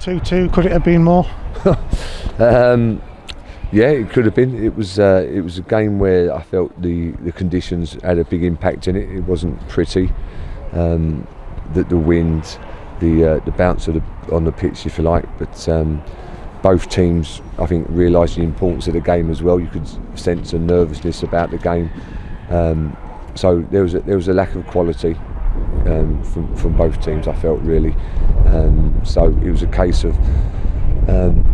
2-2, could it have been more? Yeah, it could have been. It was a game where I felt the conditions had a big impact in it. It wasn't pretty. The wind, the bounce on the pitch, if you like. But both teams, I think, realised the importance of the game as well. You could sense a nervousness about the game. So there was a lack of quality from both teams, I felt, really. So it was a case of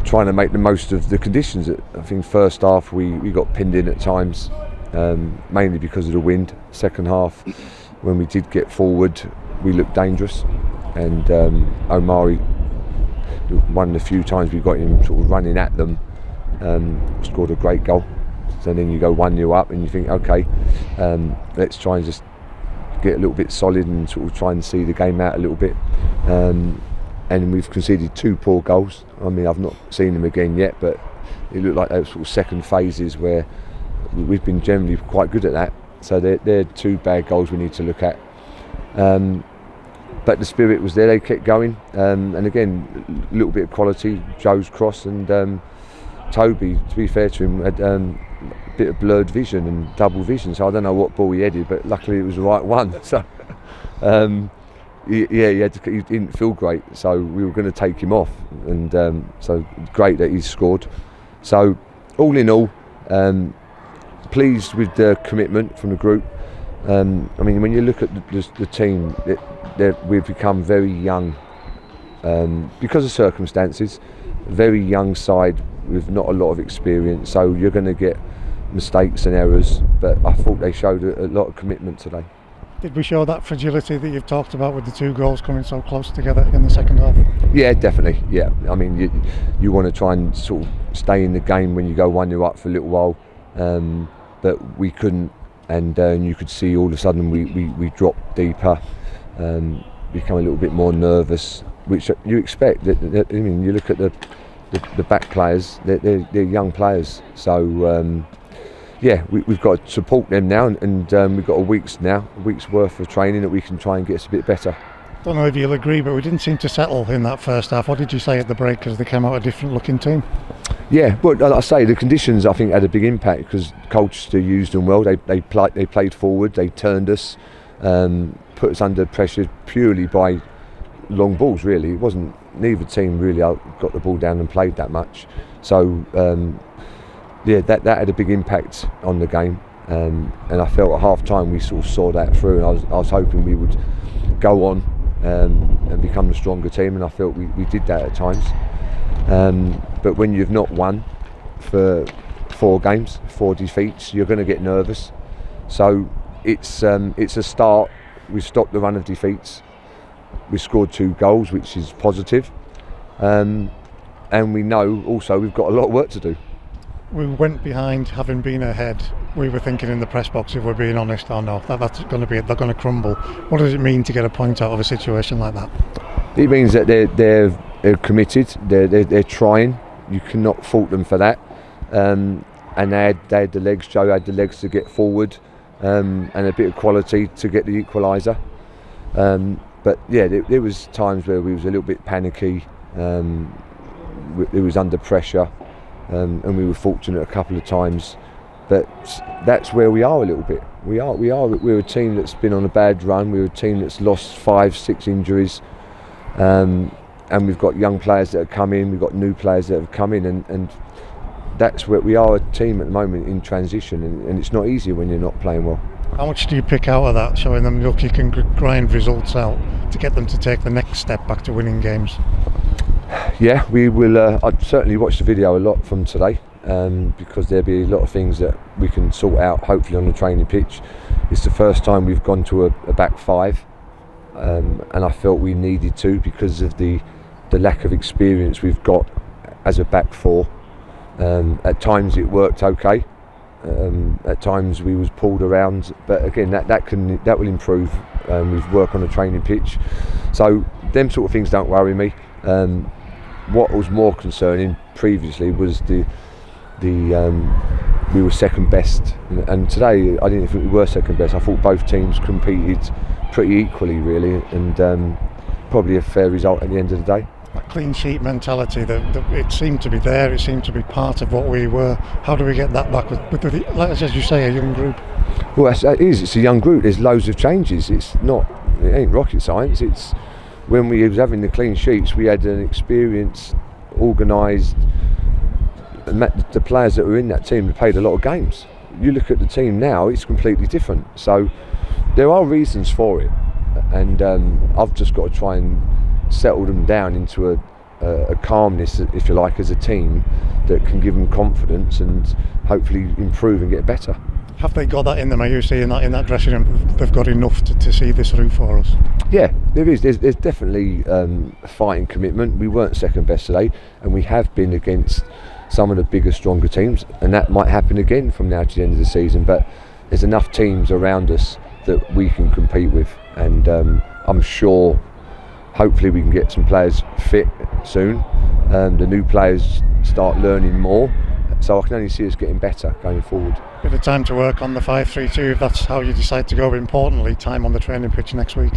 trying to make the most of the conditions. I think first half we got pinned in at times, mainly because of the wind. Second half, when we did get forward, we looked dangerous, and Omari, one of the few times we got him sort of running at them, scored a great goal. So then you go 1-0 up and you think, okay, let's try and just get a little bit solid and sort of try and see the game out a little bit. And we've conceded 2 poor goals. I mean, I've not seen them again yet, but it looked like those sort of second phases where we've been generally quite good at that. So they're 2 bad goals we need to look at. But the spirit was there, they kept going. And again, a little bit of quality, Joe's cross, and Toby, to be fair to him, had a bit of blurred vision and double vision, so I don't know what ball he headed, but luckily it was the right one. So he didn't feel great, so we were going to take him off, and so great that he's scored. So all in all, pleased with the commitment from the group. I mean, when you look at the team, we've become very young because of circumstances, very young side with not a lot of experience, so you're going to get mistakes and errors, but I thought they showed a lot of commitment today. Did we show that fragility that you've talked about with the 2 goals coming so close together in the second half? Yeah, definitely. Yeah, I mean, you want to try and sort of stay in the game when you go 1-0 up for a little while, but we couldn't, and you could see all of a sudden we dropped deeper, become a little bit more nervous, which you expect. I mean, you look at the back players, they're young players, so we've got to support them now, and we've got a week's worth of training that we can try and get us a bit better. Don't know if you'll agree, but we didn't seem to settle in that first half. What did you say at the break, because they came out a different looking team? Yeah, but like I say, the conditions I think had a big impact, because Colchester used them well. They played forward, they turned us, put us under pressure purely by long balls, really. It wasn't, neither team really got the ball down and played that much. So that had a big impact on the game, and I felt at half time we sort of saw that through, and I was hoping we would go on and become the stronger team, and I felt we did that at times. But when you've not won for 4 games, 4 defeats, you're going to get nervous. So it's a start. We've stopped the run of defeats. We scored 2 goals, which is positive, and we know also we've got a lot of work to do. We went behind, having been ahead. We were thinking in the press box, if we're being honest, oh no, that's going to be it. They're going to crumble. What does it mean to get a point out of a situation like that? It means that they're committed. They're trying. You cannot fault them for that. And they had the legs. Joe had the legs to get forward, and a bit of quality to get the equaliser. But yeah, there was times where we was a little bit panicky. It was under pressure. And we were fortunate a couple of times, but that's where we are a little bit. We're a team that's been on a bad run. We're a team that's lost 5-6 injuries, and we've got young players that have come in. We've got new players that have come in, and that's where we are, a team at the moment in transition, and it's not easy when you're not playing well. How much do you pick out of that, showing them, look, you can grind results out to get them to take the next step back to winning games? Yeah, we will. I'd certainly watch the video a lot from today, because there'll be a lot of things that we can sort out, hopefully, on the training pitch. It's the first time we've gone to a back 5, and I felt we needed to, because of the lack of experience we've got as a back 4. At times it worked okay. At times we was pulled around, but again that will improve with work on the training pitch. So them sort of things don't worry me. What was more concerning previously was we were second best, and today I didn't think we were second best. I thought both teams competed pretty equally, really, and probably a fair result at the end of the day. That clean sheet mentality, that it seemed to be there, it seemed to be part of what we were. How do we get that back with like, as you say, a young group? Well, it's a young group. There's loads of changes. It ain't rocket science. It's when we was having the clean sheets, we had an experienced, organised. The players that were in that team have played a lot of games. You look at the team now; it's completely different. So there are reasons for it, and I've just got to try and settle them down into a calmness, if you like, as a team that can give them confidence and hopefully improve and get better. Have they got that in them? Are you seeing that in that dressing room? They've got enough to see this through for us? Yeah, there is. There's definitely a fighting commitment. We weren't second best today, and we have been against some of the bigger, stronger teams, and that might happen again from now to the end of the season. But there's enough teams around us that we can compete with, and I'm sure hopefully we can get some players fit soon. The new players start learning more, so I can only see us getting better going forward. Bit of time to work on the 5-3-2 if that's how you decide to go. Importantly, time on the training pitch next week.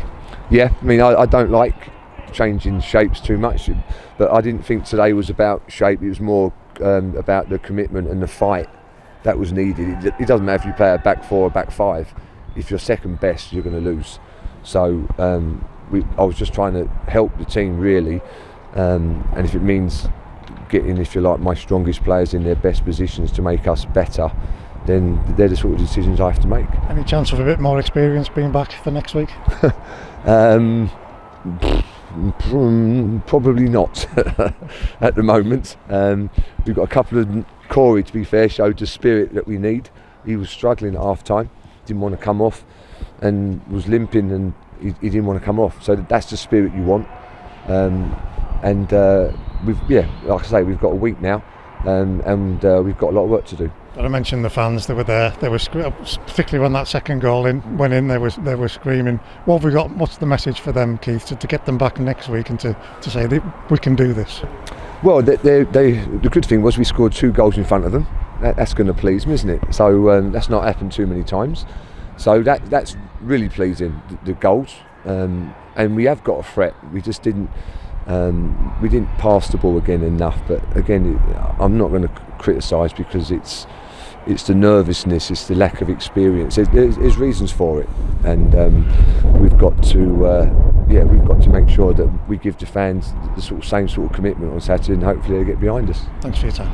Yeah, I mean, I don't like changing shapes too much, but I didn't think today was about shape. It was more about the commitment and the fight that was needed. It doesn't matter if you play a back four or back five. If you're second best, you're going to lose. So I was just trying to help the team really, and if it means getting, if you like, my strongest players in their best positions to make us better, then they're the sort of decisions I have to make. Any chance of a bit more experience being back for next week? Probably not at the moment. We've got a couple of Corey, to be fair, showed the spirit that we need. He was struggling at half time, didn't want to come off and was limping, and he didn't want to come off. So that's the spirit you want. Like I say, we've got a week now, and we've got a lot of work to do. I mentioned the fans that were there. They were particularly when that second goal went in. They were screaming. What have we got? What's the message for them, Keith, to get them back next week and to say we can do this? Well, the good thing was we scored 2 goals in front of them. That's going to please them, isn't it? So that's not happened too many times. So that's really pleasing. The goals, and we have got a threat. We just didn't. We didn't pass the ball again enough. But again, I'm not going to criticise because it's the nervousness, it's the lack of experience. There's reasons for it, and we've got to make sure that we give the fans the same sort of commitment on Saturday, and hopefully they get behind us. Thanks for your time.